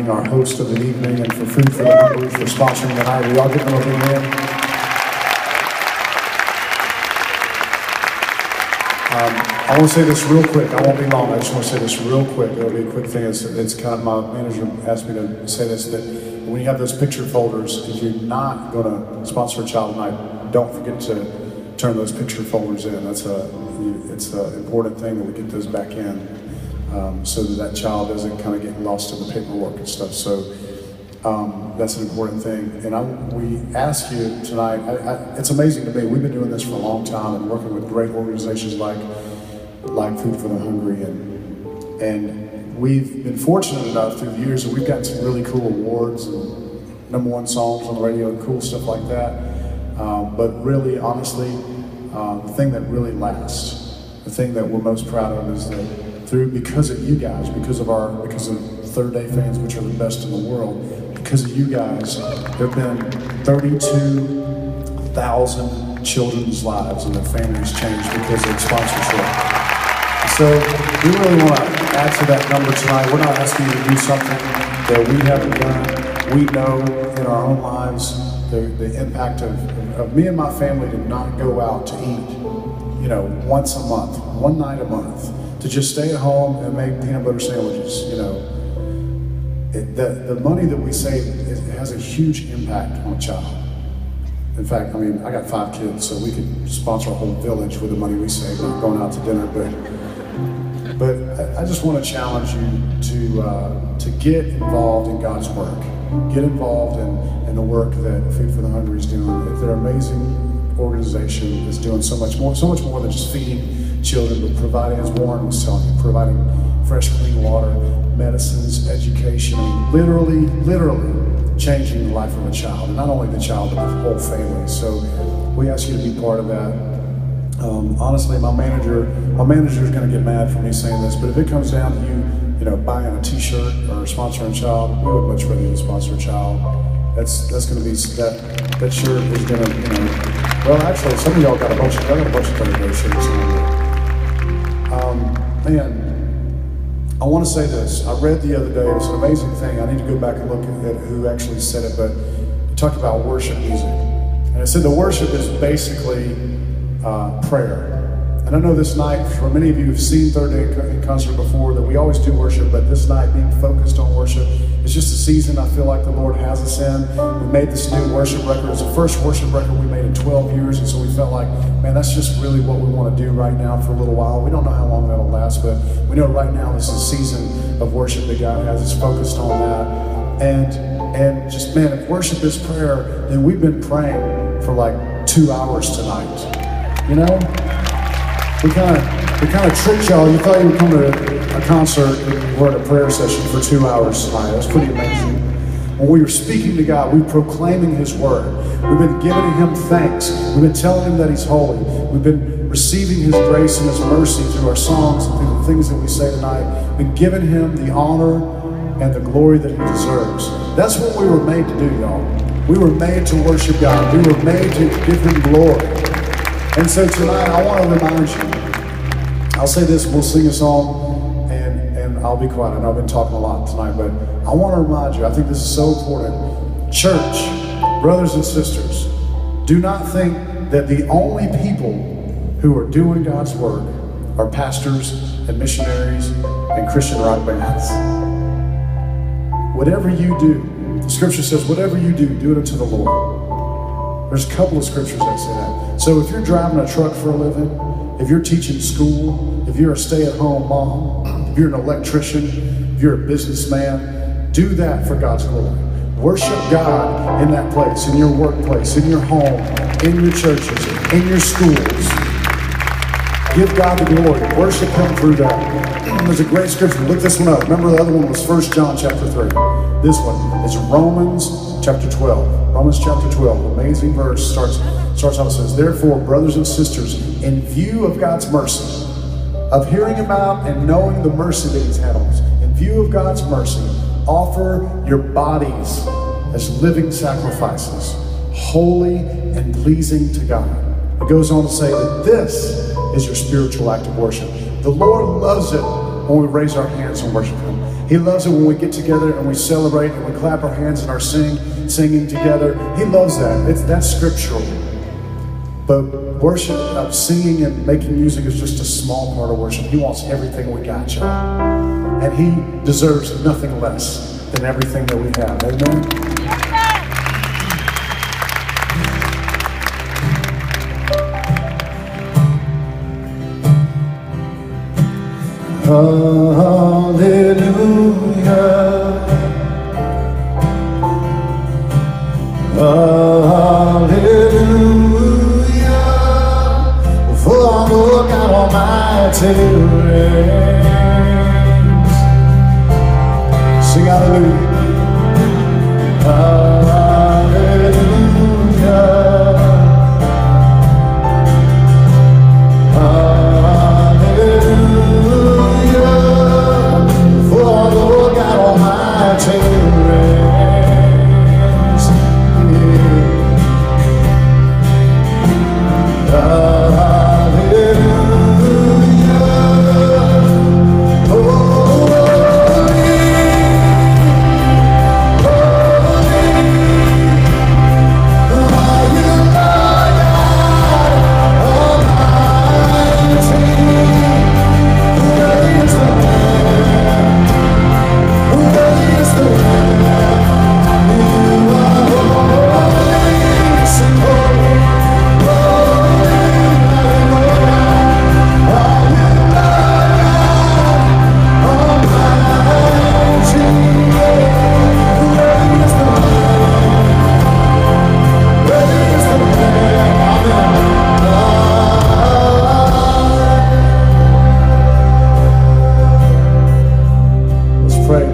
being our host of the evening, and for Food for the Hungry for sponsoring tonight. We all give them a big hand. I want to say this real quick. I won't be long. I just want to say this real quick. It'll be a quick thing. It's kind of, my manager asked me to say this, that when you have those picture folders, if you're not going to sponsor a child tonight, don't forget to turn those picture folders in. It's an important thing that we get those back in, so that child doesn't kind of get lost in the paperwork and stuff. So that's an important thing. And we ask you tonight, it's amazing to me, we've been doing this for a long time and working with great organizations like Food for the Hungry, and we've been fortunate enough through the years that we've gotten some really cool awards and #1 songs on the radio and cool stuff like that. But really, honestly, the thing that really lasts, the thing that we're most proud of, is that because of you guys, because of Third Day fans, which are the best in the world, because of you guys, there have been 32,000 children's lives and their families changed because of sponsorship. So we really want to add to that number tonight. We're not asking you to do something that we haven't done. We know in our own lives the impact of me and my family to not go out to eat, once a month, one night a month, to just stay at home and make peanut butter sandwiches. The money that we save, it has a huge impact on a child. In fact, I got 5 kids, so we could sponsor a whole village with the money we save, not going out to dinner. But I just want to challenge you to get involved in God's work. Get involved in the work that Food for the Hungry is doing. They're an amazing organization that's doing so much more than just feeding children, but providing, as Warren was telling you, providing fresh, clean water, medicines, education, literally changing the life of a child. And not only the child, but the whole family. So we ask you to be part of that. Honestly, my manager is going to get mad for me saying this, but if it comes down to you, buying a t-shirt or sponsoring a child, we would much rather you sponsor a child. That's going to be, that shirt is going to, well, actually, some of y'all got a bunch of Third Day shirts on. I want to say this. I read the other day, it was an amazing thing. I need to go back and look at who actually said it, but it talked about worship music. And it said the worship is basically prayer. And I know this night, for many of you who've seen Third Day in concert before, that we always do worship, but this night being focused on worship, it's just a season I feel like the Lord has us in. We made this new worship record. It's the first worship record we made in 12 years, and so we felt like, man, that's just really what we want to do right now for a little while. We don't know how long that'll last, but we know right now this is a season of worship that God has us focused on that. And just, man, if worship is prayer, then we've been praying for like 2 hours tonight. We kind of tricked y'all. You thought you would come to a concert and we're at a prayer session for 2 hours tonight. That was pretty amazing. When we were speaking to God, we were proclaiming His Word. We've been giving Him thanks. We've been telling Him that He's holy. We've been receiving His grace and His mercy through our songs and through the things that we say tonight. We've been giving Him the honor and the glory that He deserves. That's what we were made to do, y'all. We were made to worship God. We were made to give Him glory. And so tonight, I want to remind you, I'll say this, we'll sing a song, and I'll be quiet. I know I've been talking a lot tonight, but I want to remind you, I think this is so important. Church, brothers and sisters, do not think that the only people who are doing God's work are pastors and missionaries and Christian rock bands. Whatever you do, the scripture says, whatever you do, do it unto the Lord. There's a couple of scriptures that say that. So if you're driving a truck for a living, if you're teaching school, if you're a stay-at-home mom, if you're an electrician, if you're a businessman, do that for God's glory. Worship God in that place, in your workplace, in your home, in your churches, in your schools. Give God the glory. Worship Him through that. There's a great scripture. Look this one up. Remember the other one was 1 John chapter 3. This one is Romans chapter 12. Romans chapter 12, amazing verse, starts off and says, therefore, brothers and sisters, in view of God's mercy, of hearing about and knowing the mercy that He's had on us, in view of God's mercy, offer your bodies as living sacrifices, holy and pleasing to God. It goes on to say that this is your spiritual act of worship. The Lord loves it when we raise our hands and worship Him. He loves it when we get together and we celebrate and we clap our hands and are singing together. He loves that. That's scriptural. But worship, singing and making music is just a small part of worship. He wants everything we got, y'all. And He deserves nothing less than everything that we have. Amen? Hallelujah. Hallelujah. For our Lord God Almighty reigns. Sing hallelujah.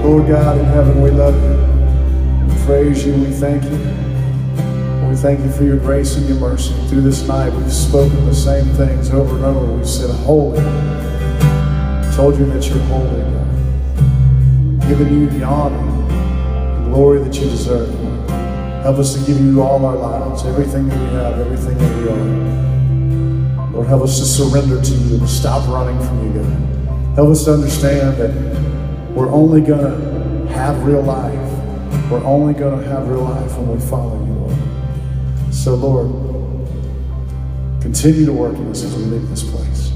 Lord God in heaven, we love you. We praise you. We thank you. We thank you for your grace and your mercy. Through this night, we've spoken the same things over and over. We've said, holy. Told you that you're holy, God. Given you the honor and glory that you deserve. Help us to give you all our lives, everything that we have, everything that we are. Lord, help us to surrender to you and stop running from you, God. Help us to understand that we're only going to have real life. We're only going to have real life when we follow you, Lord. So, Lord, continue to work in us as we leave this place.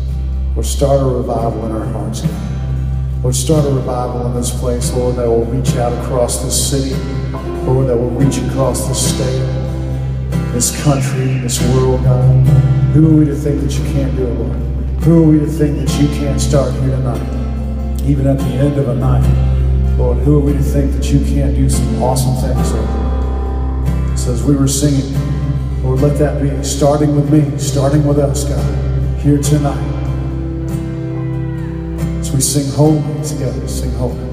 Lord, start a revival in our hearts, God. Lord, start a revival in this place, Lord, that will reach out across this city. Lord, that will reach across this state, this country, this world, God. Who are we to think that you can't do it, Lord? Who are we to think that you can't start here tonight? Even at the end of a night, Lord, who are we to think that you can't do some awesome things, Lord? So as we were singing, Lord, let that be starting with me, starting with us, God, here tonight. As we sing holy together, sing holy.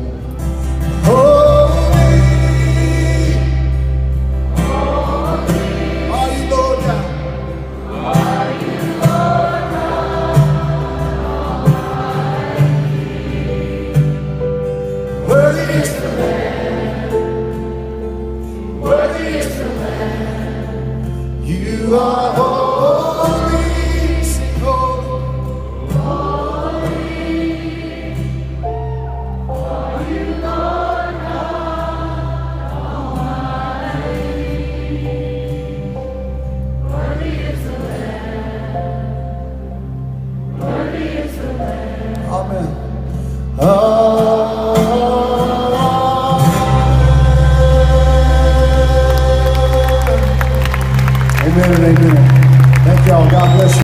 You are holy, sing holy. Holy are you, Lord God Almighty. Worthy is the Lamb. Worthy is the Lamb. Amen. Amen and amen. Thank y'all. God bless you.